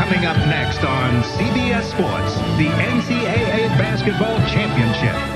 Coming up next on CBS Sports, the NCAA Basketball Championship.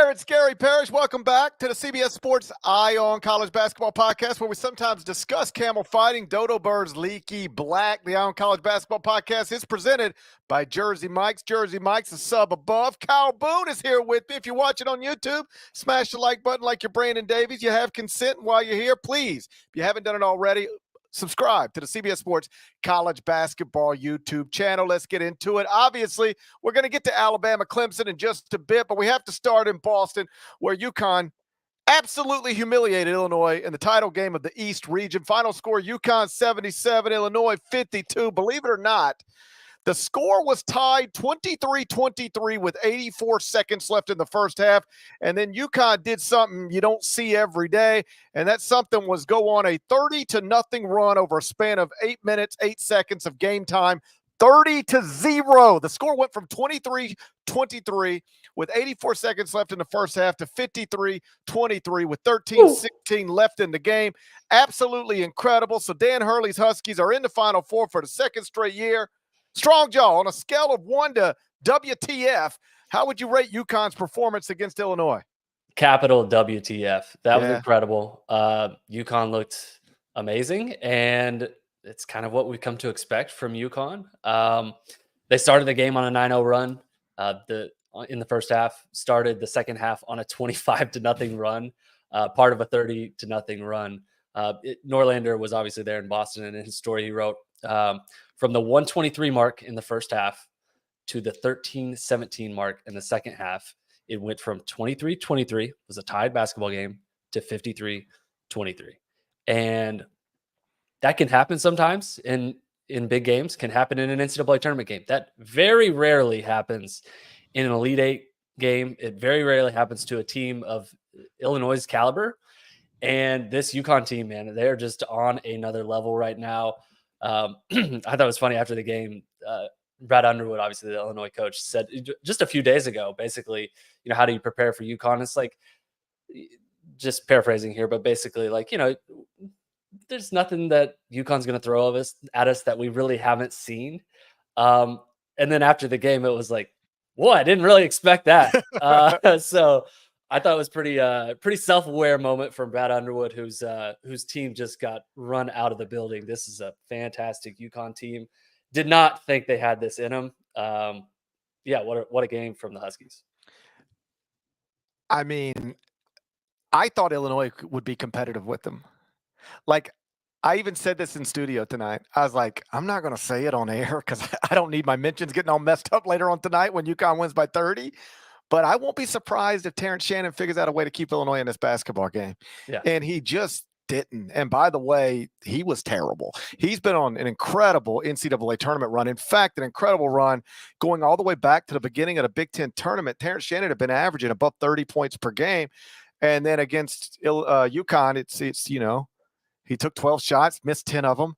It's Gary Parrish. Welcome back to the CBS Sports Eye on College Basketball Podcast, where we sometimes discuss camel fighting, dodo birds, leaky black. The Eye on College Basketball Podcast is presented by Jersey Mike's. Jersey Mike's, a sub above. Kyle Boone is here with me. If you're watching on YouTube, smash the like button like you're Brandon Davies. You have consent while you're here. Please, if you haven't done it already, subscribe to the CBS Sports College Basketball YouTube channel. Let's get into it. Obviously, we're going to get to Alabama, Clemson in just a bit, but we have to start in Boston, where UConn absolutely humiliated Illinois in the title game of the East region. Final score, UConn 77, Illinois 52. Believe it or not, the score was tied 23-23 with 84 seconds left in the first half, and then UConn did something you don't see every day, and that something was go on a 30-0 run over a span of 8 minutes, 8 seconds of game time, 30-0. The score went from 23-23 with 84 seconds left in the first half to 53-23 with 13-16 left in the game. Absolutely incredible. So Dan Hurley's Huskies are in the Final Four for the second straight year. Strong jaw. On a scale of 1 to WTF, how would you rate UConn's performance against Illinois? Capital WTF. That was incredible. UConn looked amazing, and it's kind of what we've come to expect from UConn. They started the game on a 9-0 run in the first half, started the second half on a 25-0 run, part of a 30-0 run. Norlander was obviously there in Boston, and in his story he wrote, from the 123 mark in the first half to the 13-17 mark in the second half, it went from 23-23, was a tied basketball game, to 53-23. And that can happen sometimes in big games, can happen in an NCAA tournament game. That very rarely happens in an Elite Eight game. It very rarely happens to a team of Illinois' caliber. And this UConn team, man, they're just on another level right now. I thought it was funny after the game. Brad Underwood, obviously the Illinois coach, said just a few days ago, basically, how do you prepare for UConn? It's like, just paraphrasing here, but basically, like, there's nothing that UConn's going to throw at us that we really haven't seen. And then after the game, it was like, whoa, I didn't really expect that. So I thought it was pretty self-aware moment from Brad Underwood, whose team just got run out of the building. This is a fantastic UConn team. Did not think they had this in them. What a game from the Huskies. I mean, I thought Illinois would be competitive with them. Like, I even said this in studio tonight. I was like, I'm not going to say it on air because I don't need my mentions getting all messed up later on tonight when UConn wins by 30. But I won't be surprised if Terrence Shannon figures out a way to keep Illinois in this basketball game. Yeah. And he just didn't. And by the way, he was terrible. He's been on an incredible NCAA tournament run. In fact, an incredible run going all the way back to the beginning of the Big Ten tournament. Terrence Shannon had been averaging above 30 points per game. And then against UConn, it's he took 12 shots, missed 10 of them,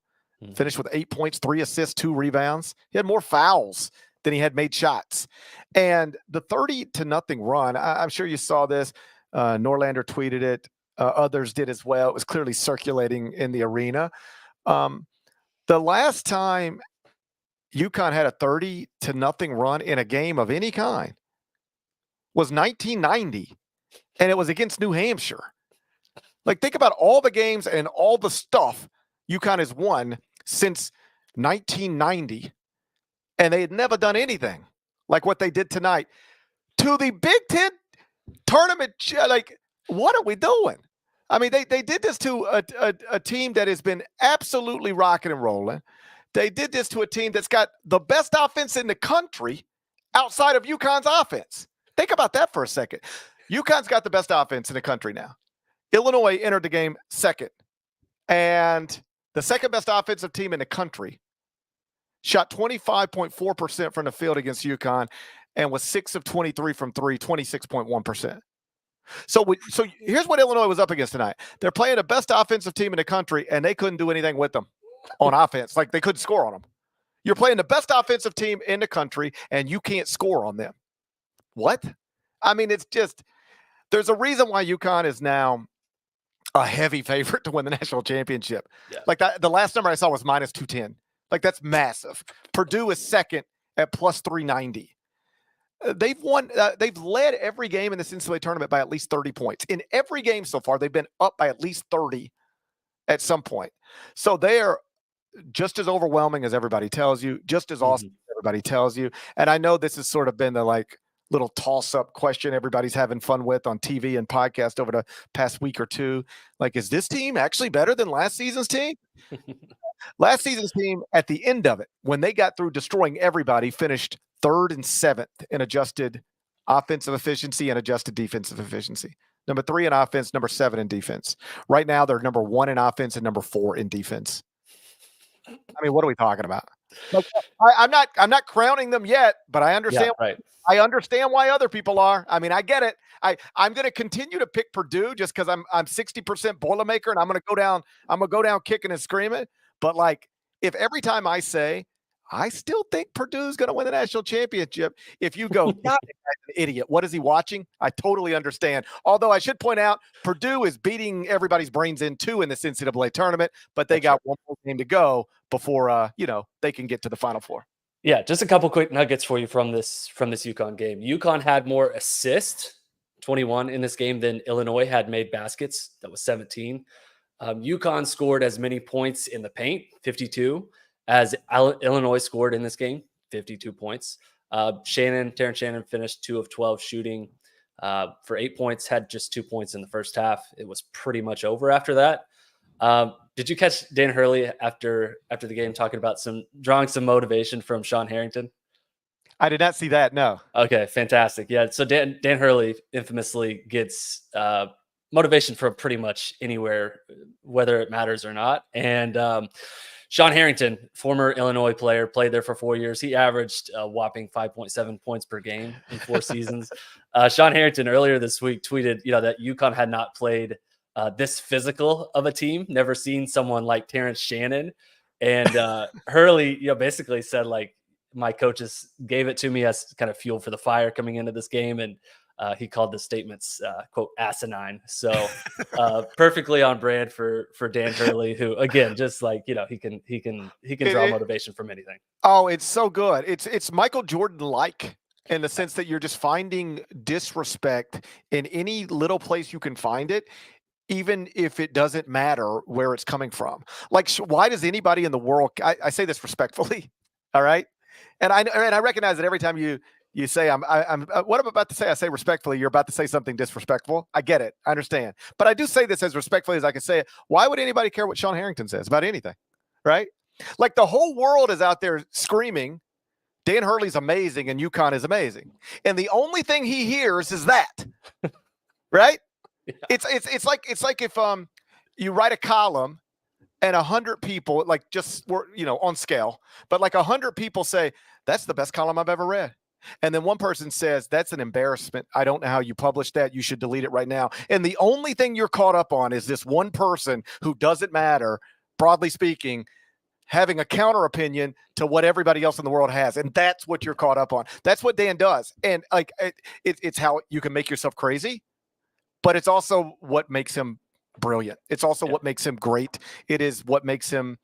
finished with 8 points, 3 assists, 2 rebounds. He had more fouls than he had made shots. And the 30-0 run, I'm sure you saw this. Norlander tweeted it. Others did as well. It was clearly circulating in the arena. The last time UConn had a 30-0 run in a game of any kind was 1990, and it was against New Hampshire. Like, think about all the games and all the stuff UConn has won since 1990, and they had never done anything like what they did tonight to the Big Ten tournament. Like, what are we doing? I mean, they did this to a team that has been absolutely rocking and rolling. They did this to a team that's got the best offense in the country outside of UConn's offense. Think about that for a second. UConn's got the best offense in the country now. Illinois entered the game second, and the second best offensive team in the country shot 25.4% from the field against UConn and was 6 of 23 from three, 26.1%. So here's what Illinois was up against tonight. They're playing the best offensive team in the country, and they couldn't do anything with them on offense. Like, they couldn't score on them. You're playing the best offensive team in the country, and you can't score on them. what? I mean, it's just, there's a reason why UConn is now a heavy favorite to win the national championship. Yeah. Like the last number I saw was minus 210. Like that's massive. Purdue is second at plus 390. They've won. They've led every game in this NCAA tournament by at least 30 points. In every game so far, they've been up by at least 30 at some point. So they are just as overwhelming as everybody tells you, just as awesome as everybody tells you. And I know this has sort of been the like little toss-up question everybody's having fun with on TV and podcast over the past week or two. Like, is this team actually better than last season's team? Last season's team, at the end of it, when they got through destroying everybody, finished 3rd and 7th in adjusted offensive efficiency and adjusted defensive efficiency. Number 3 in offense, number 7 in defense. Right now, they're number 1 in offense and number 4 in defense. I mean, what are we talking about? Like, I'm not crowning them yet, but I understand. Yeah, right. I understand why other people are. I mean, I get it. I'm going to continue to pick Purdue just because I'm 60% Boilermaker, and I'm going to go down kicking and screaming. But like, if every time I say I still think Purdue's going to win the national championship, if you go, God, an idiot, what is he watching? I totally understand. Although I should point out, Purdue is beating everybody's brains in too in this NCAA tournament, but they got one more game to go before they can get to the Final Four. Yeah, just a couple quick nuggets for you from this UConn game. UConn had more assists, 21 in this game, than Illinois had made baskets. That was 17. UConn scored as many points in the paint, 52, as Illinois scored in this game, 52 points. Terrence Shannon finished 2 of 12 shooting for 8 points, had just 2 points in the first half. It was pretty much over after that. Did you catch Dan Hurley after the game talking about drawing some motivation from Sean Harrington? I did not see that. No. Okay, fantastic. Yeah. So Dan Hurley infamously gets motivation from pretty much anywhere, whether it matters or not. And Sean Harrington, former Illinois player, played there for 4 years. He averaged a whopping 5.7 points per game in 4 seasons. Sean Harrington earlier this week tweeted, that UConn had not played this physical of a team, never seen someone like Terrence Shannon. And Hurley, basically said, like, my coaches gave it to me as kind of fuel for the fire coming into this game. And he called the statements, quote, asinine. So perfectly on brand for Dan Hurley, who, again, just like, he can draw motivation from anything. Oh, it's so good. It's Michael Jordan-like in the sense that you're just finding disrespect in any little place you can find it, even if it doesn't matter where it's coming from. Like, why does anybody in the world, I say this respectfully, all right? And I recognize that every time you say I'm what I'm about to say, I say respectfully, you're about to say something disrespectful. I get it. I understand. But I do say this as respectfully as I can say it. Why would anybody care what Sean Harrington says about anything? Right? Like, the whole world is out there screaming, Dan Hurley's amazing and UConn is amazing. And the only thing he hears is that. Right? Yeah. It's like if you write a column and 100 people, like, just were, on scale, but like 100 people say, that's the best column I've ever read. And then one person says, that's an embarrassment. I don't know how you published that. You should delete it right now. And the only thing you're caught up on is this one person who doesn't matter, broadly speaking, having a counter opinion to what everybody else in the world has. And that's what you're caught up on. That's what Dan does. And like, it's how you can make yourself crazy, but it's also what makes him brilliant. It's also what makes him great. It is what makes him.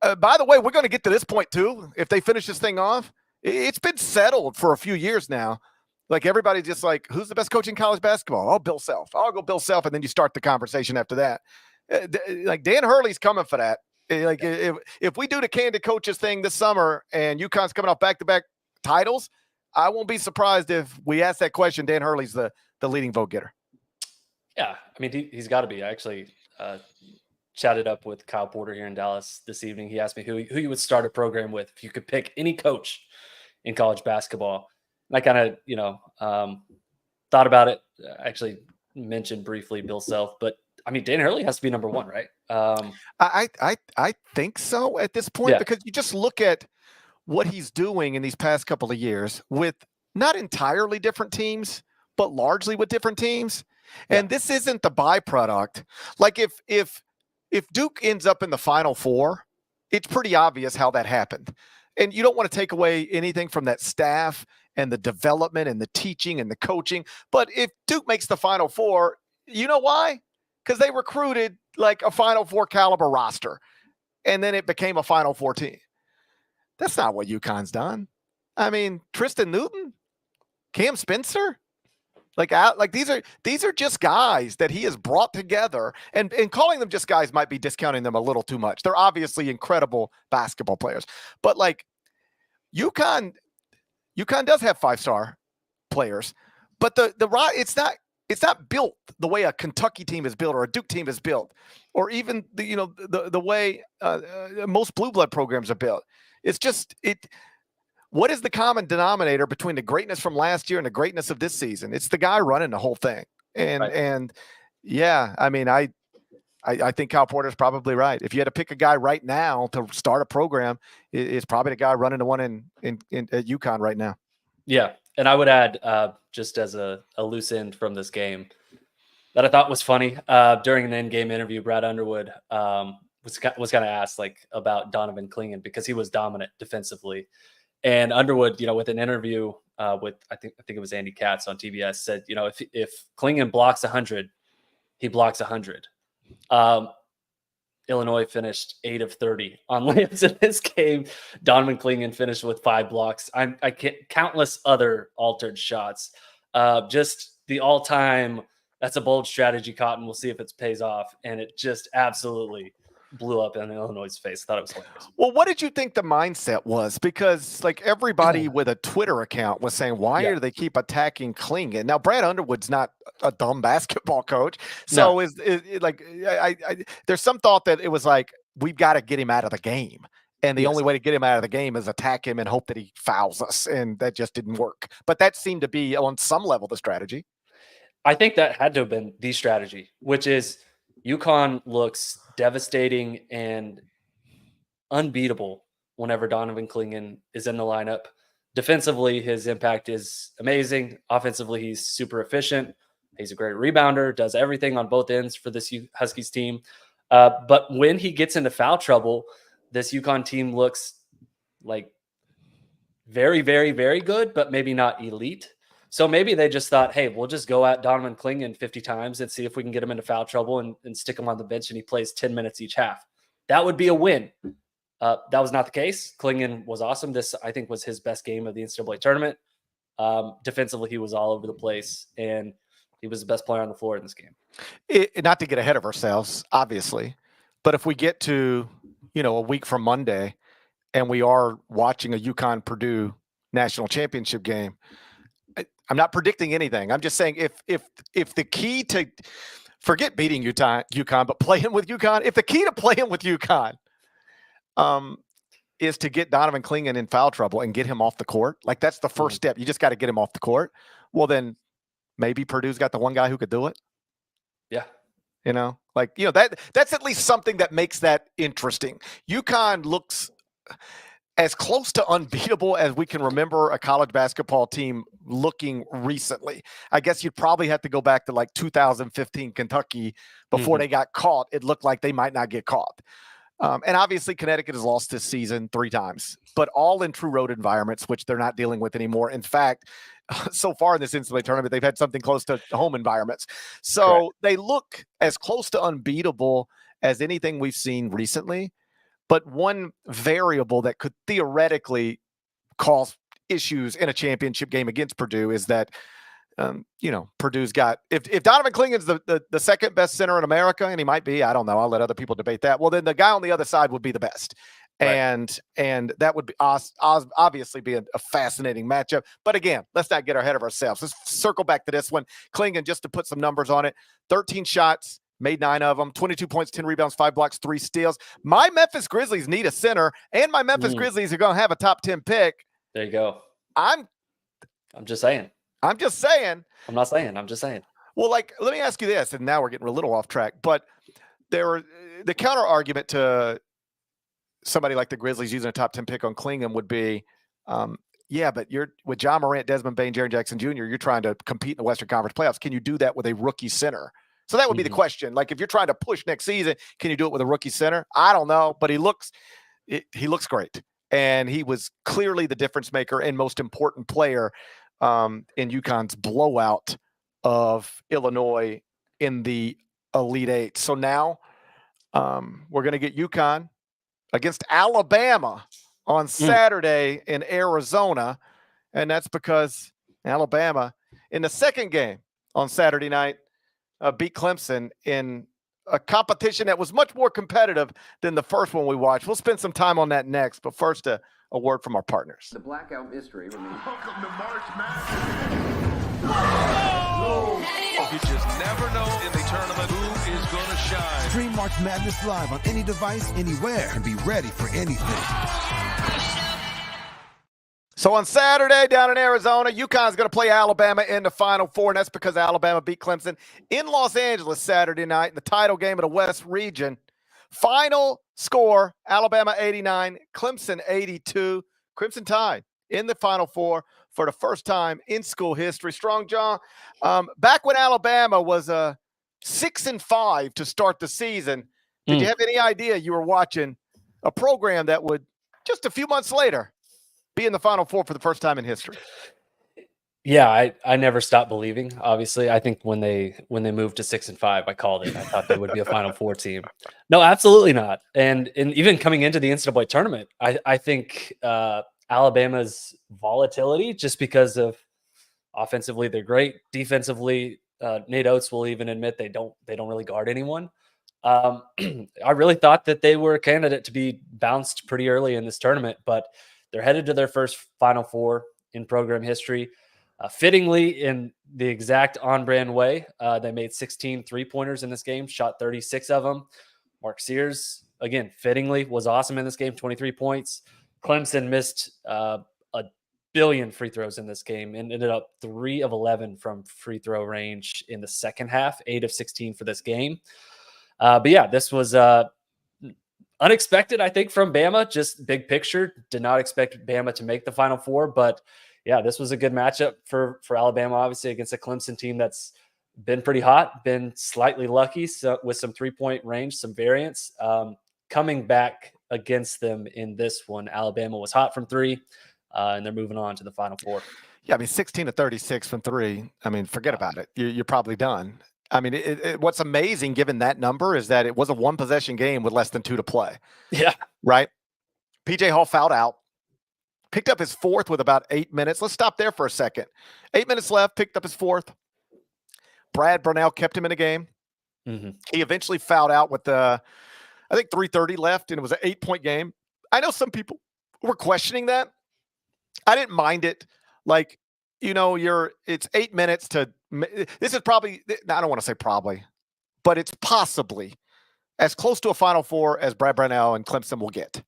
By the way, we're going to get to this point too. If they finish this thing off, it's been settled for a few years now. Like, everybody just like, who's the best coach in college basketball? Oh, Bill Self. I'll go Bill Self. And then you start the conversation after that. Like, Dan Hurley's coming for that. Like, if we do the candid coaches thing this summer and UConn's coming off back-to-back titles, I won't be surprised if we ask that question. Dan Hurley's the leading vote getter. Yeah, I mean, he's got to be. I actually chatted up with Kyle Porter here in Dallas this evening. He asked me who you would start a program with if you could pick any coach in college basketball. And I kind of, thought about it. I actually mentioned briefly Bill Self, but I mean, Dan Hurley has to be number one, right? I think so at this point, because you just look at what he's doing in these past couple of years with not entirely different teams, but largely with different teams. And this isn't the byproduct. Like, if Duke ends up in the Final Four, it's pretty obvious how that happened. And you don't want to take away anything from that staff and the development and the teaching and the coaching. But if Duke makes the Final Four, you know why? Because they recruited like a Final Four caliber roster, and then it became a Final Four team. That's not what UConn's done. I mean, Tristan Newton, Cam Spencer, like these are just guys that he has brought together, and calling them just guys might be discounting them a little too much. They're obviously incredible basketball players, but like UConn does have 5-star players, but it's not built the way a Kentucky team is built or a Duke team is built, or even the way most blue blood programs are built. It's just what is the common denominator between the greatness from last year and the greatness of this season? It's the guy running the whole thing. And yeah, I mean, I think Kyle Porter's probably right. If you had to pick a guy right now to start a program, it's probably the guy running the one at UConn right now. Yeah. And I would add, just as a loose end from this game that I thought was funny, during an in-game interview, Brad Underwood was kind of asked like about Donovan Clingan because he was dominant defensively. And Underwood, with an interview with I think it was Andy Katz on TBS, said, if Clingan blocks 100, he blocks 100. Illinois finished 8 of 30 on layups in this game. Donovan Clingan finished with 5 blocks. I can't countless other altered shots. Just the all-time. That's a bold strategy, Cotton. We'll see if it pays off. And it just absolutely blew up in Illinois' face. I thought it was hilarious. Well, what did you think the mindset was? Because like everybody with a Twitter account was saying, why do they keep attacking Clingan? Now, Brad Underwood's not a dumb basketball coach. So there's some thought that it was like, we've got to get him out of the game. And the only way to get him out of the game is attack him and hope that he fouls us. And that just didn't work. But that seemed to be on some level the strategy. I think that had to have been the strategy, which is UConn looks devastating and unbeatable whenever Donovan Clingan is in the lineup. Defensively, his impact is amazing. Offensively, he's super efficient. He's a great rebounder, does everything on both ends for this Huskies team. But when he gets into foul trouble, this UConn team looks like very, very, very good, but maybe not elite. So maybe they just thought, hey, we'll just go at Donovan Clingan 50 times and see if we can get him into foul trouble and stick him on the bench and he plays 10 minutes each half. That would be a win. That was not the case. Clingan was awesome. This, I think, was his best game of the NCAA tournament. Defensively, he was all over the place, and he was the best player on the floor in this game. Not to get ahead of ourselves, obviously, but if we get to, a week from Monday and we are watching a UConn-Purdue national championship game, I'm not predicting anything. I'm just saying if the key to forget beating UConn, but playing with UConn, if the key to playing with UConn is to get Donovan Clingan in foul trouble and get him off the court, like that's the first step. You just got to get him off the court. Well, then maybe Purdue's got the one guy who could do it. Yeah. That's at least something that makes that interesting. UConn looks as close to unbeatable as we can remember a college basketball team looking recently. I guess you'd probably have to go back to like 2015 Kentucky before they got caught. It looked like they might not get caught. And obviously Connecticut has lost this season 3 times, but all in true road environments, which they're not dealing with anymore. In fact, so far in this NCAA tournament, they've had something close to home environments. So They look as close to unbeatable as anything we've seen recently. But one variable that could theoretically cause issues in a championship game against Purdue is that, Purdue's got, if Donovan Clingan's the second best center in America, and he might be, I don't know, I'll let other people debate that. Well, then the guy on the other side would be the best. Right. And that would be obviously be a fascinating matchup. But again, let's not get ahead of ourselves. Let's circle back to this one. Clingan, just to put some numbers on it, 13 shots, made 9 of them, 22 points, 10 rebounds, 5 blocks, 3 steals. My Memphis Grizzlies need a center, and my Memphis Grizzlies are going to have a top 10 pick. There you go. I'm just saying. I'm just saying. I'm not saying. I'm just saying. Well, let me ask you this, and now we're getting a little off track, but the counter argument to somebody like the Grizzlies using a top 10 pick on Clingan would be, but you're with John Morant, Desmond Bane, Jaren Jackson Jr., you're trying to compete in the Western Conference playoffs. Can you do that with a rookie center? So that would be the question. Like, if you're trying to push next season, can you do it with a rookie center? I don't know, but he looks great. and he was clearly the difference maker and most important player in UConn's blowout of Illinois in the Elite Eight. So now we're going to get UConn against Alabama on Saturday in Arizona, and that's because Alabama in the second game on Saturday night beat Clemson in a competition that was much more competitive than the first one we watched. We'll spend some time on that next, but first a word from our partners. The blackout mystery remains. Welcome to March Madness. Oh! You just never know in the tournament who is going to shine. Stream March Madness live on any device, anywhere, and be ready for anything. So on Saturday down in Arizona, UConn's going to play Alabama in the Final Four, and that's because Alabama beat Clemson in Los Angeles Saturday night in the title game of the West Region. Final score, Alabama 89, Clemson 82. Crimson Tide in the Final Four for the first time in school history. Strong John, back when Alabama was 6-5 to start the season, did you have any idea you were watching a program that would just a few months later be in the Final Four for the first time in history? Yeah, I never stopped believing. Obviously, I think when they moved to 6-5, I called it. I thought they would be a Final Four team. No, absolutely not. And even coming into the NCAA tournament, I think Alabama's volatility, just because of offensively they're great, defensively Nate Oates will even admit they don't really guard anyone. I really thought that they were a candidate to be bounced pretty early in this tournament, but they're headed to their first Final Four in program history. Fittingly, in the exact on-brand way, they made 16 three-pointers in this game, shot 36 of them. Mark Sears, again, fittingly, was awesome in this game, 23 points. Clemson missed a billion free throws in this game and ended up 3 of 11 from free throw range in the second half, 8 of 16 for this game. But yeah, this was unexpected, I think, from Bama. Just big picture, did not expect Bama to make the Final Four, but yeah, this was a good matchup for Alabama, obviously, against a Clemson team that's been pretty hot, been slightly lucky with some three-point range, some variance. Coming back against them in this one, Alabama was hot from three, and they're moving on to the Final Four. Yeah, I mean, 16 to 36 from three. I mean, forget about it. You're probably done. I mean, what's amazing, given that number, is that it was a one-possession game with less than 2 to play. Yeah. Right? P.J. Hall fouled out. Picked up his fourth with about 8 minutes. Let's stop there for a second. 8 minutes left, picked up his fourth. Brad Brownell kept him in the game. Mm-hmm. He eventually fouled out with I think 3:30 left, and it was an 8-point game. I know some people were questioning that. I didn't mind it. Like, it's 8 minutes to – this is probably – I don't want to say probably, but it's possibly as close to a Final Four as Brad Brownell and Clemson will get.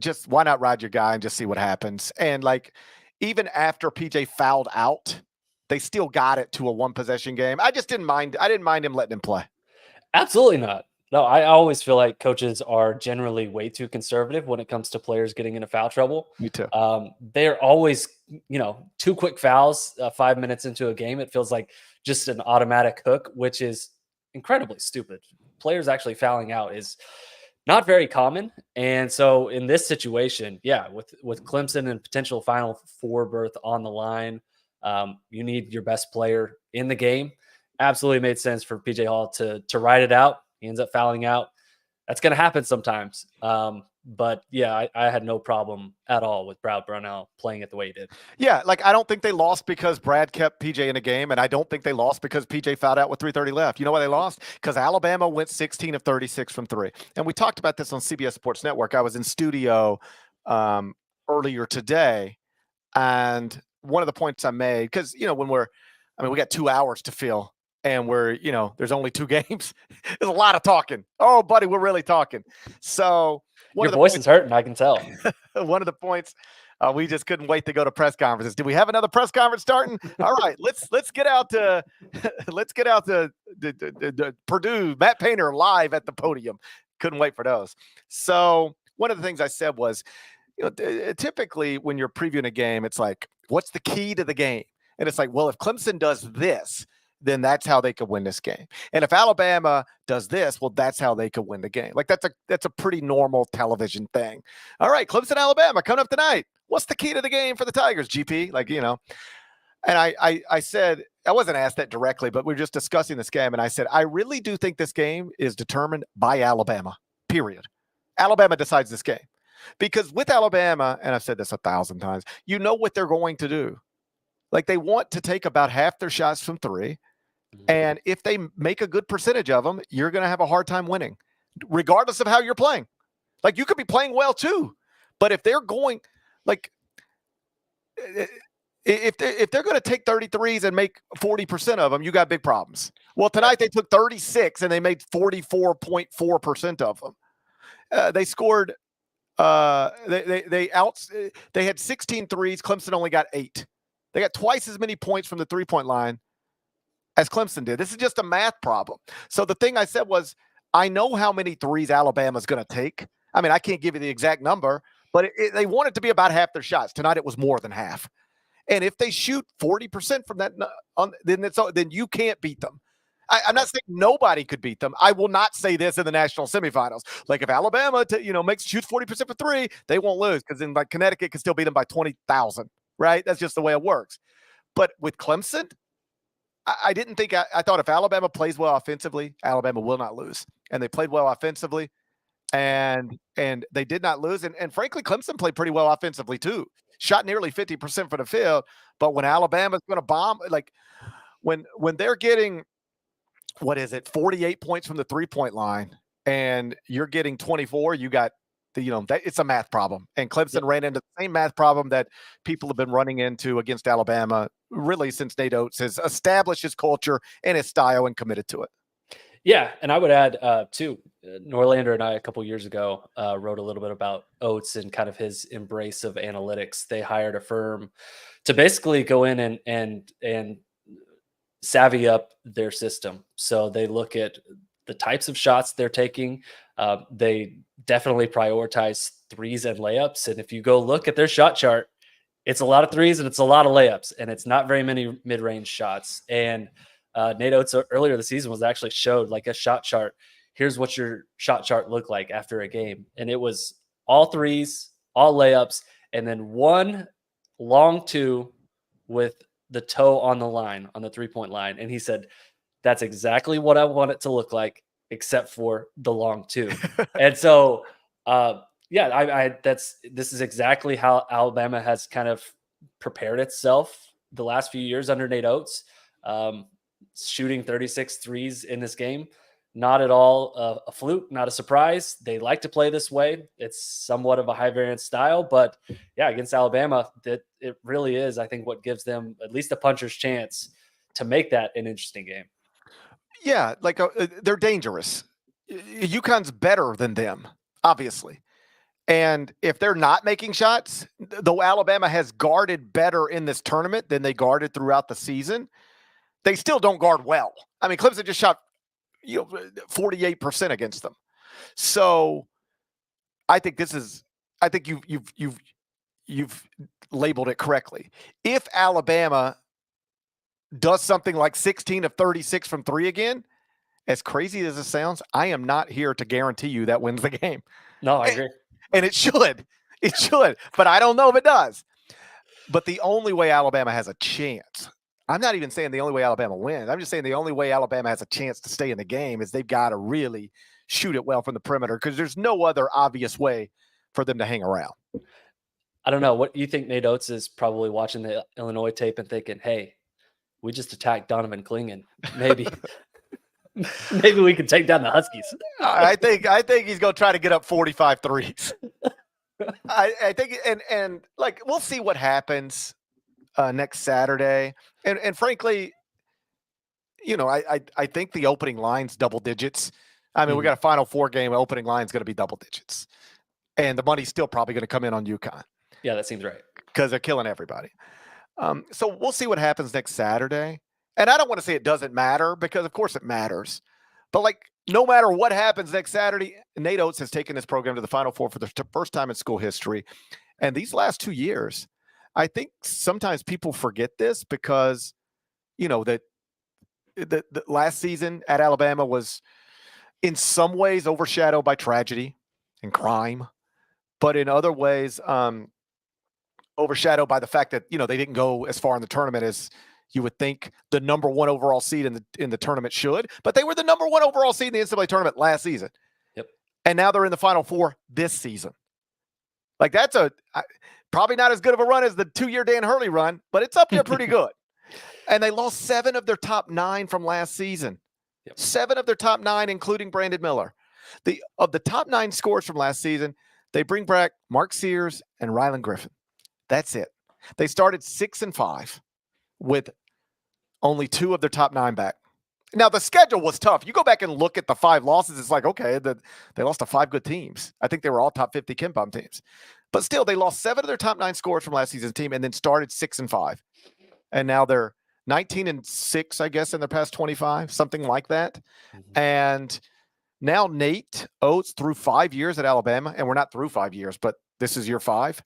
Just why not ride your guy and just see what happens? And like, even after PJ fouled out, they still got it to a one-possession game. I just didn't mind. I didn't mind him letting him play. Absolutely not. No, I always feel like coaches are generally way too conservative when it comes to players getting into foul trouble. Me too. They're always, 2 quick fouls 5 minutes into a game. It feels like just an automatic hook, which is incredibly stupid. Players actually fouling out is not very common. And so in this situation, yeah, with Clemson and potential Final Four berth on the line, you need your best player in the game. Absolutely made sense for PJ Hall to ride it out. He ends up fouling out. That's going to happen sometimes. But yeah, I had no problem at all with Brad Brownell playing it the way he did. Yeah, like I don't think they lost because Brad kept PJ in a game, and I don't think they lost because PJ fouled out with 3:30 left. You know why they lost? Because Alabama went 16 of 36 from three. And we talked about this on CBS Sports Network. I was in studio earlier today, and one of the points I made, because we got 2 hours to fill. And there's only 2 games. There's a lot of talking. Oh, buddy, we're really talking. So your voice is hurting, I can tell. One of the points, we just couldn't wait to go to press conferences. Do we have another press conference starting? All right, let's get out to Purdue. Matt Painter live at the podium. Couldn't wait for those. So one of the things I said was, typically when you're previewing a game, it's like, what's the key to the game? And it's like, well, if Clemson does this, then that's how they could win this game. And if Alabama does this, well, that's how they could win the game. Like that's a pretty normal television thing. All right, Clemson, Alabama coming up tonight. What's the key to the game for the Tigers, GP? Like, you know, and I said, I wasn't asked that directly, but we were just discussing this game. And I said, I really do think this game is determined by Alabama, period. Alabama decides this game because with Alabama, and I've said this 1,000 times, you know what they're going to do. Like they want to take about half their shots from three. And if they make a good percentage of them, you're going to have a hard time winning, regardless of how you're playing. Like you could be playing well too, but if they're going, like, if they're going to take 33s and make 40% of them, you got big problems. Well, tonight they took 36 and they made 44.4% of them. They scored. They had 16 threes. Clemson only got 8. They got twice as many points from the 3-point line as Clemson did. This is just a math problem. So the thing I said was, I know how many threes Alabama's going to take. I mean, I can't give you the exact number, but they want it to be about half their shots. Tonight it was more than half. And if they shoot 40% from that, then you can't beat them. I'm not saying nobody could beat them. I will not say this in the national semifinals. Like if Alabama, shoots 40% for three, they won't lose because then like Connecticut can still beat them by 20,000. Right? That's just the way it works. But with Clemson, I didn't think I thought if Alabama plays well offensively, Alabama will not lose. And they played well offensively, and they did not lose. And frankly, Clemson played pretty well offensively too. Shot nearly 50% from the field. But when Alabama's going to bomb, like when they're getting 48 points from the 3-point line, and you're getting 24, you got that it's a math problem. And Clemson ran into the same math problem that people have been running into against Alabama really since Nate Oates has established his culture and his style and committed to it. Yeah, and I would add too, Norlander and I a couple years ago wrote a little bit about Oates and kind of his embrace of analytics. They hired a firm to basically go in and savvy up their system. So they look at the types of shots they're taking. They definitely prioritize threes and layups. And if you go look at their shot chart, it's a lot of threes and it's a lot of layups, and it's not very many mid-range shots. And Nate Oates earlier this season was actually showed like a shot chart. Here's what your shot chart looked like after a game. And it was all threes, all layups, and then one long two with the toe on the line, on the 3-point line. And he said, that's exactly what I want it to look like, except for the long two. And so, this is exactly how Alabama has kind of prepared itself the last few years under Nate Oates, shooting 36 threes in this game. Not at all a fluke, not a surprise. They like to play this way. It's somewhat of a high variance style, but yeah, against Alabama, that it really is, I think, what gives them at least a puncher's chance to make that an interesting game. Yeah, like they're dangerous. UConn's better than them, obviously. And if they're not making shots, though Alabama has guarded better in this tournament than they guarded throughout the season, they still don't guard well. I mean, Clemson just shot 48% against them. So I think you've labeled it correctly. If Alabama does something like 16 of 36 from three again, as crazy as it sounds, I am not here to guarantee you that wins the game. No, I agree. And it should, but I don't know if it does. But the only way Alabama has a chance, I'm not even saying the only way Alabama wins. I'm just saying the only way Alabama has a chance to stay in the game is they've got to really shoot it well from the perimeter, because there's no other obvious way for them to hang around. I don't know. What you think? Nate Oates is probably watching the Illinois tape and thinking, hey, we just attacked Donovan Clingan. Maybe we can take down the Huskies. I think he's going to try to get up 45 threes. I think, and like, we'll see what happens next Saturday. And frankly, I think the opening line's double digits. I mean, we got a Final Four game. Opening line's going to be double digits. And the money's still probably going to come in on UConn. Yeah, that seems right. Because they're killing everybody. So we'll see what happens next Saturday. And I don't want to say it doesn't matter, because of course it matters. But like, no matter what happens next Saturday, Nate Oates has taken this program to the Final Four for the first time in school history. And these last 2 years, I think sometimes people forget this because, that the last season at Alabama was in some ways overshadowed by tragedy and crime, but in other ways overshadowed by the fact that, they didn't go as far in the tournament as you would think the number 1 overall seed in the tournament should, but they were the number 1 overall seed in the NCAA tournament last season. Yep. And now they're in the Final Four this season. Like that's probably not as good of a run as the 2-year Dan Hurley run, but it's up there pretty good. And they lost 7 of their top 9 from last season. Yep. 7 of their top 9, including Brandon Miller. Of the top 9 scores from last season, they bring back Mark Sears and Rylan Griffin. That's it. They started 6-5 with only 2 of their top 9 back. Now, the schedule was tough. You go back and look at the 5 losses, it's like, okay, they lost to 5 good teams. I think they were all top 50 KenPom teams. But still, they lost 7 of their top 9 scores from last season's team and then started 6-5. And now they're 19-6, I guess, in their past 25, something like that. Mm-hmm. And now Nate Oates, through 5 years at Alabama, and we're not through 5 years, but this is year 5,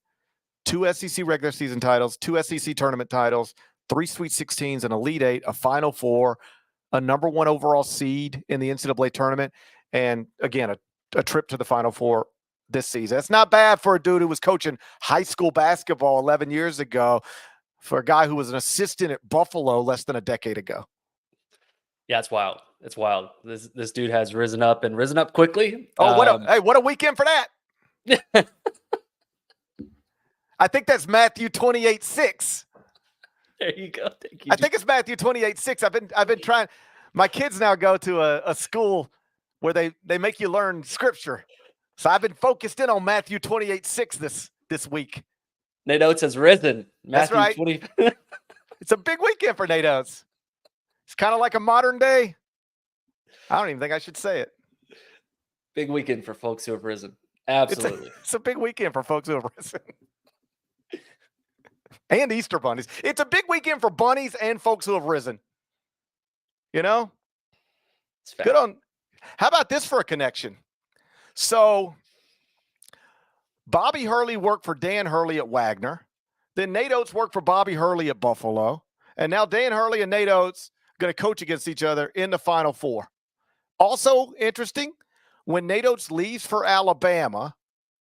2 SEC regular season titles, 2 SEC tournament titles, 3 Sweet 16s, an Elite 8, a Final Four, a number 1 overall seed in the NCAA tournament, and again, a trip to the Final Four this season. It's not bad for a dude who was coaching high school basketball 11 years ago, for a guy who was an assistant at Buffalo less than a decade ago. Yeah, it's wild. It's wild. This dude has risen up quickly. Oh, what a weekend for that. I think that's Matthew 28:6. There you go. Thank you. I think it's Matthew 28:6. I've been trying. My kids now go to a school where they make you learn scripture. So I've been focused in on Matthew 28:6 this week. Nate Oates has risen. That's right. It's a big weekend for Nate Oates. It's kind of like a modern day. I don't even think I should say it. Big weekend for folks who have risen. Absolutely. It's a big weekend for folks who have risen. And Easter bunnies. It's a big weekend for bunnies and folks who have risen. You know? It's fair. Good on. How about this for a connection? So Bobby Hurley worked for Dan Hurley at Wagner. Then Nate Oates worked for Bobby Hurley at Buffalo. And now Dan Hurley and Nate Oates are going to coach against each other in the Final Four. Also interesting, when Nate Oates leaves for Alabama,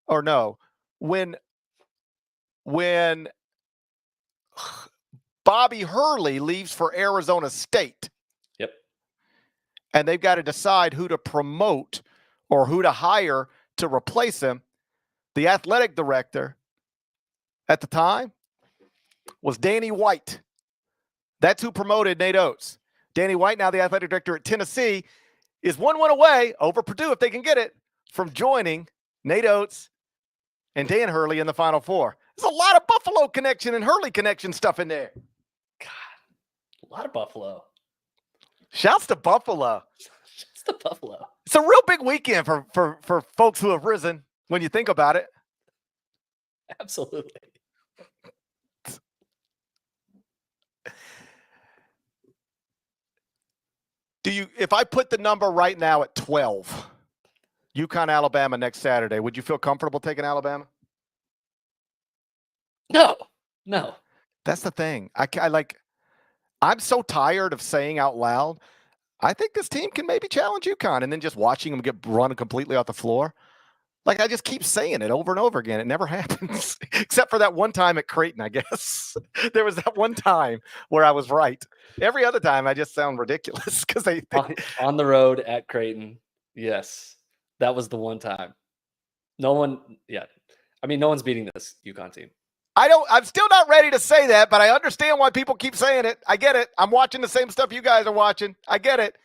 or no, when Bobby Hurley leaves for Arizona State. Yep. And they've got to decide who to promote or who to hire to replace him. The athletic director at the time was Danny White. That's who promoted Nate Oates. Danny White, now the athletic director at Tennessee, is 1 win away over Purdue, if they can get it, from joining Nate Oates and Dan Hurley in the Final Four. There's a lot of Buffalo connection and Hurley connection stuff in there. God, a lot of Buffalo. Shouts to Buffalo. Shouts to Buffalo. It's a real big weekend for folks who have risen when you think about it. Absolutely. If I put the number right now at 12, UConn, Alabama next Saturday, would you feel comfortable taking Alabama? No. That's the thing. I'm so tired of saying out loud, I think this team can maybe challenge UConn, and then just watching them get run completely off the floor. Like, I just keep saying it over and over again. It never happens, except for that one time at Creighton, I guess. There was that one time where I was right. Every other time, I just sound ridiculous because they on the road at Creighton. Yes, that was the one time. No one's beating this UConn team. I'm still not ready to say that, but I understand why people keep saying it. I get it. I'm watching the same stuff you guys are watching. I get it.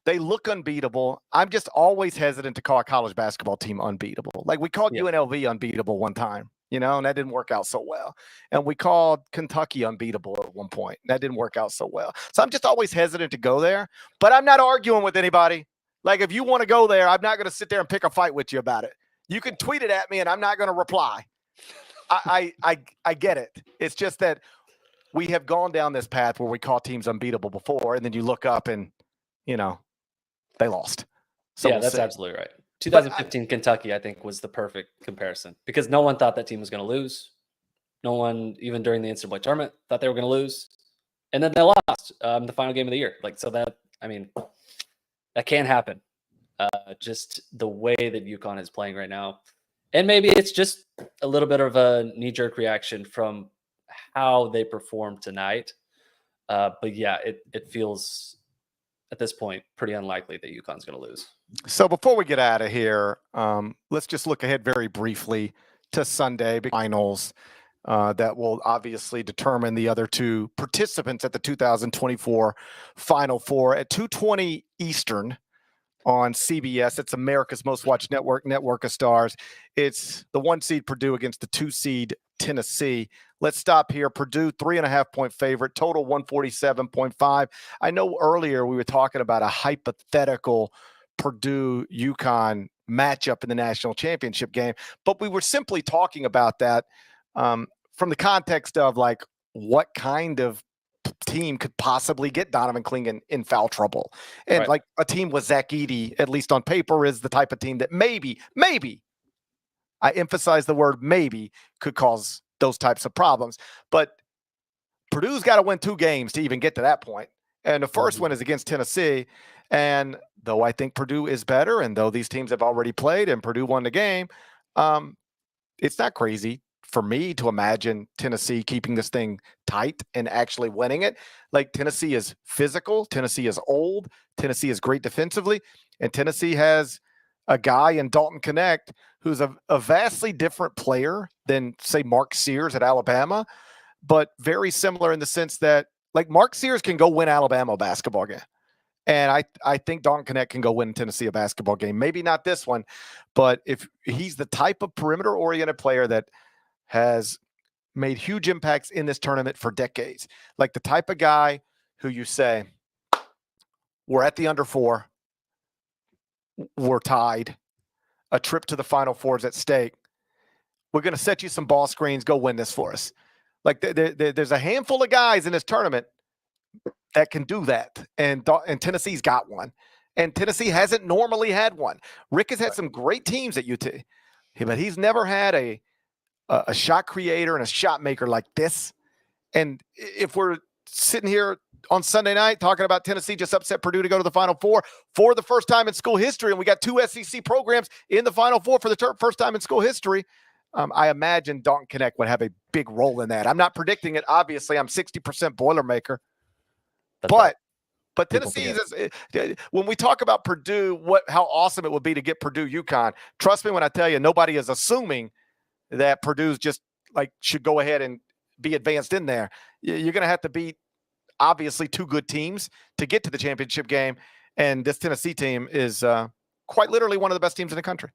They look unbeatable. I'm just always hesitant to call a college basketball team unbeatable. Like, we called UNLV unbeatable one time, and that didn't work out so well. And we called Kentucky unbeatable at one point. That didn't work out so well. So I'm just always hesitant to go there, but I'm not arguing with anybody. Like, if you want to go there, I'm not going to sit there and pick a fight with you about it. You can tweet it at me and I'm not going to reply. I get it. It's just that we have gone down this path where we call teams unbeatable before, and then you look up and, they lost. So yeah, that's absolutely right. 2015 Kentucky, I think, was the perfect comparison because no one thought that team was going to lose. No one, even during the NCAA tournament, thought they were going to lose. and then they lost the final game of the year. Like, so that, I mean, that can happen. Just the way that UConn is playing right now. And maybe it's just a little bit of a knee-jerk reaction from how they performed tonight. But yeah, it feels at this point pretty unlikely that UConn's going to lose. So before we get out of here, let's just look ahead very briefly to Sunday finals that will obviously determine the other two participants at the 2024 Final Four at 2:20 Eastern on CBS. It's America's Most Watched Network, Network of Stars. It's the 1 seed Purdue against the 2 seed Tennessee. Let's stop here. Purdue, 3.5-point favorite, total 147.5. I know earlier we were talking about a hypothetical Purdue UConn matchup in the national championship game, but we were simply talking about that from the context of like what kind of team could possibly get Donovan Clingan in foul trouble. And Right. like a team with Zach Edey, at least on paper, is the type of team that maybe, I emphasize the word maybe, could cause those types of problems. But Purdue's got to win 2 games to even get to that point. And the first one is against Tennessee. And though I think Purdue is better, and though these teams have already played and Purdue won the game, it's not crazy for me to imagine Tennessee keeping this thing tight and actually winning it. Like, Tennessee is physical. Tennessee is old. Tennessee is great defensively. And Tennessee has a guy in Dalton Connect who's a vastly different player than, say, Mark Sears at Alabama, but very similar in the sense that, like, Mark Sears can go win Alabama a basketball game. And I think Dalton Connect can go win Tennessee a basketball game. Maybe not this one, but if he's the type of perimeter-oriented player that has made huge impacts in this tournament for decades, like the type of guy who you say, we're at the under 4, we're tied, a trip to the Final Four is at stake, we're going to set you some ball screens, go win this for us. Like there's a handful of guys in this tournament that can do that, and Tennessee's got one, and Tennessee hasn't normally had one. Rick has had some great teams at UT, but he's never had a shot creator and a shot maker like this. And if we're sitting here on Sunday night talking about Tennessee just upset Purdue to go to the Final Four for the first time in school history, and we got 2 SEC programs in the Final Four for the first time in school history, I imagine Dalton Connect would have a big role in that. I'm not predicting it. Obviously, I'm 60% Boilermaker. But Tennessee is, when we talk about Purdue, how awesome it would be to get Purdue UConn. Trust me when I tell you, nobody is assuming that Purdue's just like should go ahead and be advanced in there. You're going to have to beat obviously 2 good teams to get to the championship game, and this Tennessee team is quite literally one of the best teams in the country.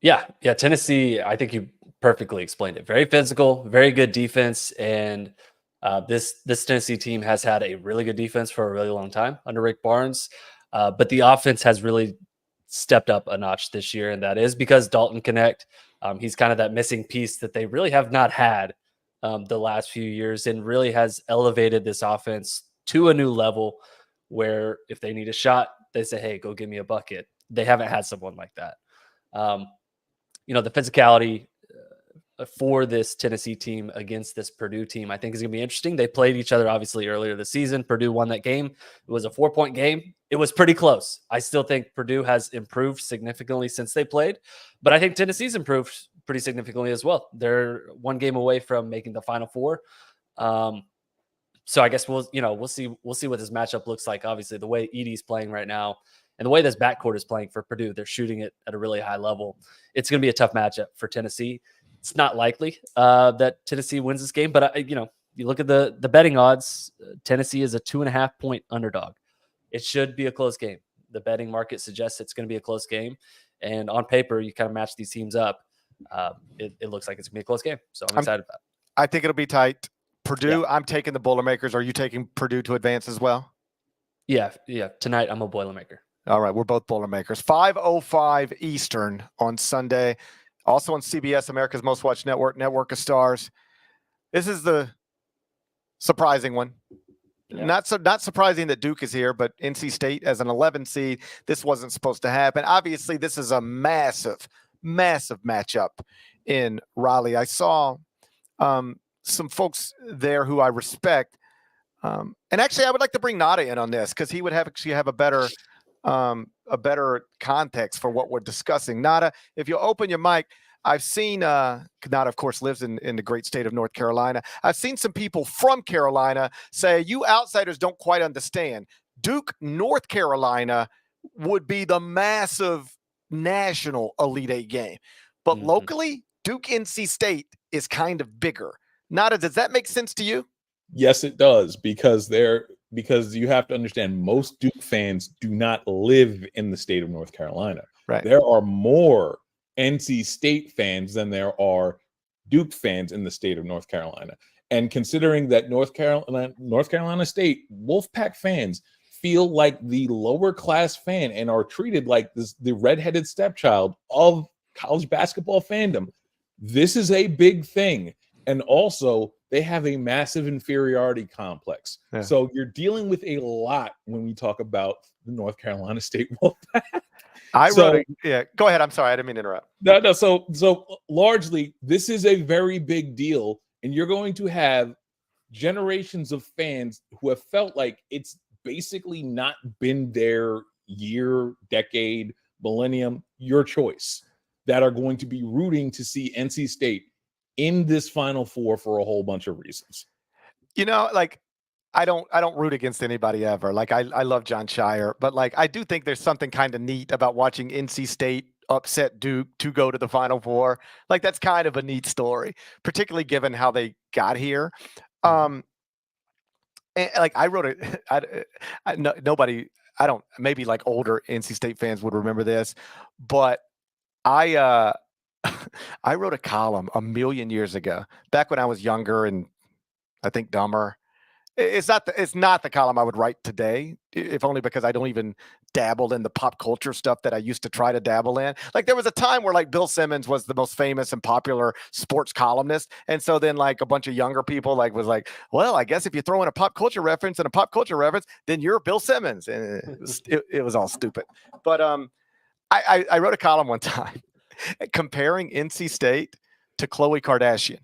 Yeah. Tennessee, I think you perfectly explained it. Very physical, very good defense, and this Tennessee team has had a really good defense for a really long time under Rick Barnes, but the offense has really stepped up a notch this year, and that is because Dalton Connect, he's kind of that missing piece that they really have not had the last few years, and really has elevated this offense to a new level where if they need a shot, they say, hey, go give me a bucket. They haven't had someone like that. The physicality for this Tennessee team against this Purdue team, I think is going to be interesting. They played each other obviously earlier this season. Purdue won that game. It was a 4-point game. It was pretty close. I still think Purdue has improved significantly since they played, but I think Tennessee's improved pretty significantly as well. They're 1 game away from making the Final Four. So I guess we'll see what this matchup looks like. Obviously, the way Edey's playing right now and the way this backcourt is playing for Purdue, they're shooting it at a really high level. It's going to be a tough matchup for Tennessee. It's not likely that Tennessee wins this game, but you look at the betting odds. Tennessee is a 2.5-point underdog. It should be a close game. The betting market suggests it's going to be a close game, and on paper, you kind of match these teams up. It looks like it's going to be a close game, so I'm excited about it. I think it'll be tight. Purdue, I'm taking the Boilermakers. Are you taking Purdue to advance as well? Yeah. Tonight, I'm a Boilermaker. All right, we're both Boilermakers. 5:05 Eastern on Sunday. Also on CBS, America's Most Watched Network, Network of Stars. This is the surprising one. Yeah. Not surprising that Duke is here, but NC State as an 11 seed, this wasn't supposed to happen. Obviously, this is a massive matchup in Raleigh. I saw some folks there who I respect And actually, I would like to bring Nada in on this because he would actually have a better context for what we're discussing. Nada, if you open your mic, I've seen Nada, of course, lives in the great state of North Carolina. I've seen some people from Carolina say, you outsiders don't quite understand. Duke, North Carolina would be the massive national Elite Eight game. But locally, Duke NC State is kind of bigger. Nada, does that make sense to you? Yes, it does, because you have to understand most Duke fans do not live in the state of North Carolina. Right. There are more NC State fans than there are Duke fans in the state of North Carolina. And considering that North Carolina State Wolfpack fans feel like the lower class fan and are treated like the redheaded stepchild of college basketball fandom, this is a big thing. And also, they have a massive inferiority complex. Yeah. So you're dealing with a lot when we talk about the North Carolina State Wolfpack. Go ahead. I'm sorry. I didn't mean to interrupt. No. So largely, this is a very big deal. And you're going to have generations of fans who have felt like it's basically not been their year, decade, millennium, your choice, that are going to be rooting to see NC State in this Final Four for a whole bunch of reasons. You know, like I don't root against anybody ever. Like I love John Shire, but like I do think there's something kind of neat about watching NC State upset Duke to go to the Final Four. Like that's kind of a neat story, particularly given how they got here. And like I wrote it. Maybe like older NC State fans would remember this, but I wrote a column a million years ago, back when I was younger and I think dumber. It's not the column I would write today, if only because I don't even dabble in the pop culture stuff that I used to try to dabble in. Like there was a time where like Bill Simmons was the most famous and popular sports columnist. And so then like a bunch of younger people was like, well, I guess if you throw in a pop culture reference and a pop culture reference, then you're Bill Simmons. And it was all stupid. But I wrote a column one time comparing NC State to Khloe Kardashian.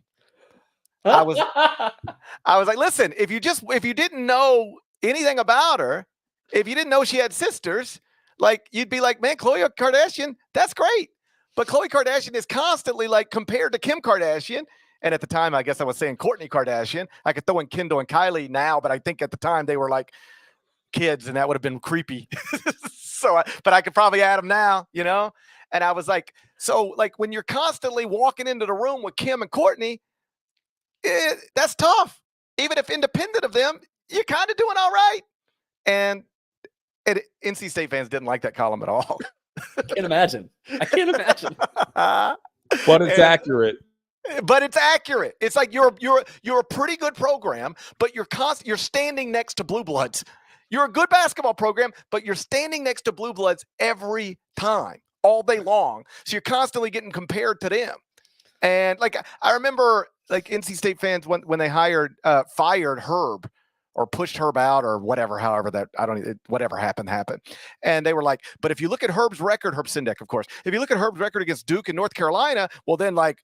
I was like, listen, if you didn't know anything about her, if you didn't know she had sisters, like you'd be like, man, Khloe Kardashian, that's great. But Khloe Kardashian is constantly like compared to Kim Kardashian. And at the time, I guess I was saying Kourtney Kardashian. I could throw in Kendall and Kylie now, but I think at the time they were like kids and that would have been creepy. But I could probably add them now, you know? And I was like, so like when you're constantly walking into the room with Kim and Kourtney, that's tough. Even if independent of them, you're kind of doing all right. And NC State fans didn't like that column at all. I can't imagine. But it's accurate. But it's accurate. It's like you're a pretty good program, but you're standing next to Blue Bloods. You're a good basketball program, but you're standing next to Blue Bloods every time, all day long. So you're constantly getting compared to them. And like I remember like NC State fans when they fired Herb or pushed Herb out or whatever, whatever happened. And they were like, but if you look at Herb's record, Herb Sendek, of course, if you look at Herb's record against Duke and North Carolina, well then like,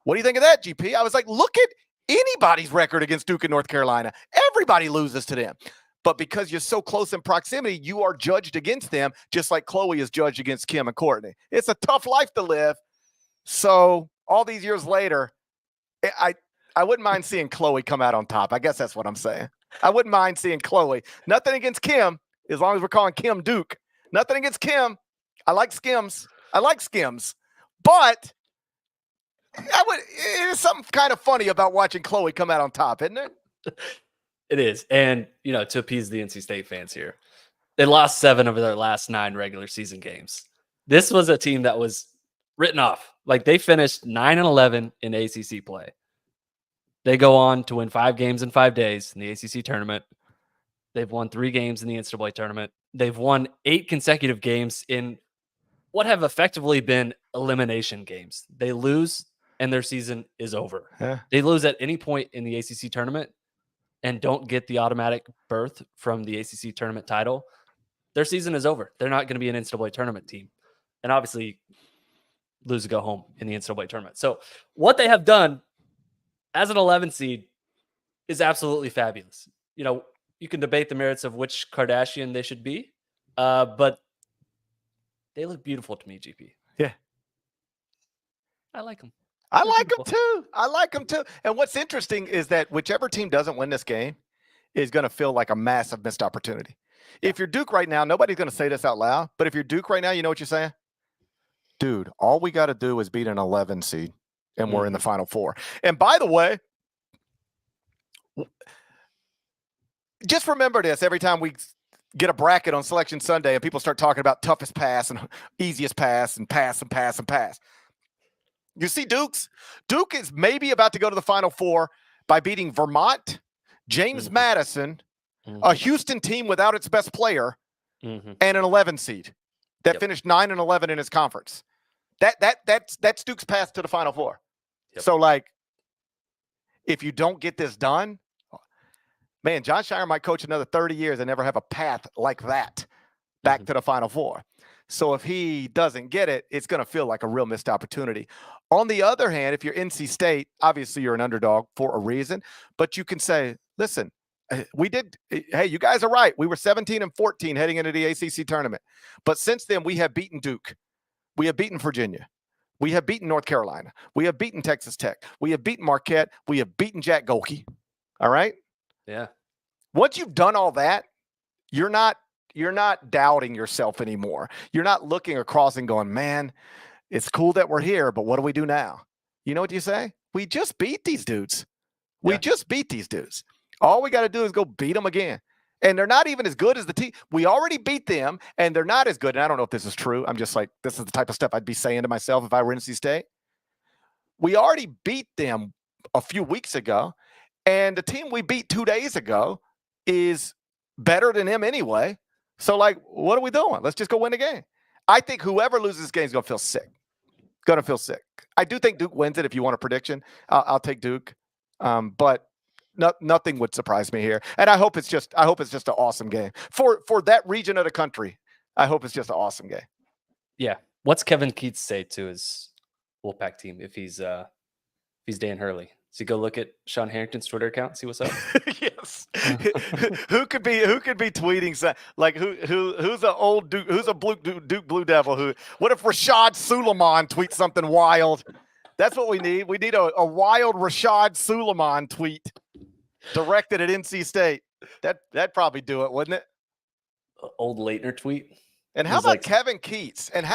what do you think of that, GP? I was like, look at anybody's record against Duke and North Carolina. Everybody loses to them. But because you're so close in proximity, you are judged against them, just like Khloe is judged against Kim and Kourtney. It's a tough life to live. So all these years later, I wouldn't mind seeing Khloe come out on top. I guess that's what I'm saying. I wouldn't mind seeing Khloe. Nothing against Kim, as long as we're calling Kim Duke. Nothing against Kim. I like Skims. But it's something kind of funny about watching Khloe come out on top, isn't it? It is. And, to appease the NC State fans here, they lost 7 of their last 9 regular season games. This was a team that was written off. Like they finished 9-11 in ACC play. They go on to win 5 games in 5 days in the ACC tournament. They've won 3 games in the NCAA tournament. They've won 8 consecutive games in what have effectively been elimination games. They lose and their season is over. Yeah. They lose at any point in the ACC tournament and don't get the automatic berth from the ACC tournament title. Their season is over. They're not going to be an NCAA tournament team. And obviously lose to go home in the NCAA tournament. So what they have done as an 11 seed is absolutely fabulous. you can debate the merits of which Kardashian they should be, but they look beautiful to me, GP. Yeah. I like them. I like them too. I like them too. And what's interesting is that whichever team doesn't win this game is going to feel like a massive missed opportunity. If you're Duke right now, nobody's going to say this out loud, but if you're Duke right now, you know what you're saying? Dude, all we got to do is beat an 11 seed, and we're in the Final Four. And by the way, just remember this every time we get a bracket on Selection Sunday and people start talking about toughest pass and easiest pass and pass and pass and pass. You see Duke is maybe about to go to the Final Four by beating Vermont, James Madison, a Houston team without its best player, and an 11 seed that finished 9-11 in its conference. That's Duke's path to the Final Four. So, like, if you don't get this done, man, John Shire might coach another 30 years and never have a path like that back to the Final Four. So if he doesn't get it, it's going to feel like a real missed opportunity. On the other hand, if you're NC State, obviously you're an underdog for a reason, but you can say, listen, hey, you guys are right. We were 17-14 heading into the ACC tournament. But since then, we have beaten Duke. We have beaten Virginia. We have beaten North Carolina. We have beaten Texas Tech. We have beaten Marquette. We have beaten Jack Golke. All right? Yeah. Once you've done all that, you're not doubting yourself anymore. You're not looking across and going, man, it's cool that we're here, but what do we do now? You know what you say? We just beat these dudes. We just beat these dudes. All we got to do is go beat them again. And they're not even as good as the team. We already beat them, and they're not as good. And I don't know if this is true. I'm just like, this is the type of stuff I'd be saying to myself if I were NC State. We already beat them a few weeks ago, and the team we beat 2 days ago is better than him anyway. So, like, what are we doing? Let's just go win the game. I think whoever loses this game is going to feel sick. Going to feel sick. I do think Duke wins it. If you want a prediction, I'll take Duke. But nothing would surprise me here. And I hope it's just an awesome game for that region of the country. I hope it's just an awesome game. Yeah. What's Kevin Keats say to his Wolfpack team if he's Dan Hurley? Does he go look at Sean Harrington's Twitter account, see what's up? Yes. who could be tweeting like who's an old Duke, who's a Duke Blue Devil? What if Rashad Suleiman tweets something wild? That's what we need. We need a wild Rashad Suleiman tweet directed at NC State. That'd probably do it, wouldn't it? Old Leitner tweet. And how about Kevin Keats and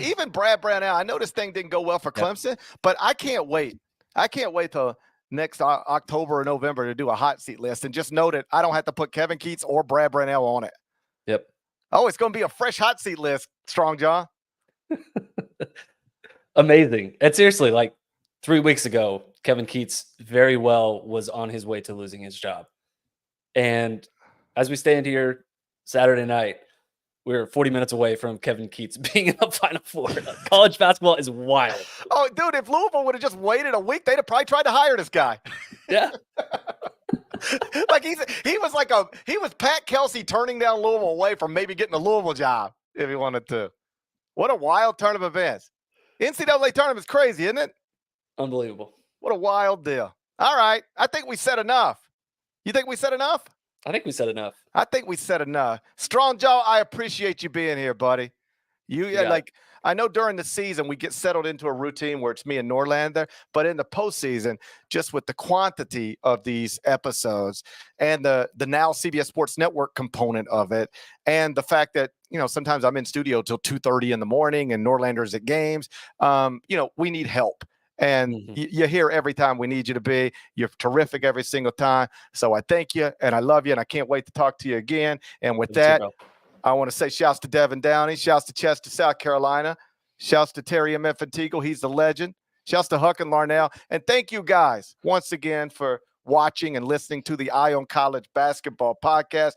even Brad Brownell? I know this thing didn't go well for Clemson, but I can't wait. I can't wait till next October or November to do a hot seat list and just know that I don't have to put Kevin Keats or Brad Brownell on it. Yep. Oh, it's going to be a fresh hot seat list, Strong John. Amazing. And seriously, like 3 weeks ago, Kevin Keats very well was on his way to losing his job. And as we stand here Saturday night, we're 40 minutes away from Kevin Keats being in the Final Four. College basketball is wild. Oh, dude, if Louisville would have just waited a week, they'd have probably tried to hire this guy. Yeah. Like he was Pat Kelsey turning down Louisville away from maybe getting a Louisville job if he wanted to. What a wild turn of events. NCAA tournament's crazy, isn't it? Unbelievable. What a wild deal. All right. I think we said enough. You think we said enough? I think we said enough. I think we said enough. Strong Jaw, I appreciate you being here, buddy. I know during the season we get settled into a routine where it's me and Norlander, but in the postseason, just with the quantity of these episodes and the now CBS Sports Network component of it, and the fact that, sometimes I'm in studio till 2:30 in the morning and Norlander's at games, we need help. And you're here every time we need you to be. You're terrific every single time. So I thank you, and I love you, and I can't wait to talk to you again. And with that, I want to say shouts to Devin Downey, shouts to Chester, South Carolina, shouts to Terry M. Infantigo. He's the legend. Shouts to Huck and Larnell. And thank you guys once again for watching and listening to the Eye on College Basketball Podcast.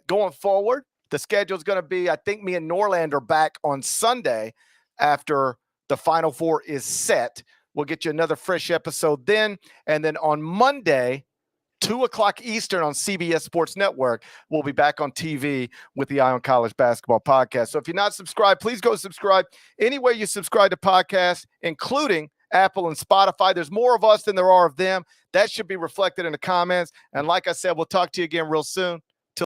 Going forward, the schedule is going to be, I think me and Norlander are back on Sunday after the Final Four is set. We'll get you another fresh episode then. And then on Monday, 2:00 Eastern on CBS Sports Network, we'll be back on TV with the Eye on College Basketball Podcast. So if you're not subscribed, please go subscribe anywhere you subscribe to podcasts, including Apple, and Spotify. There's more of us than there are of them. That should be reflected in the comments. And like I said, we'll talk to you again real soon.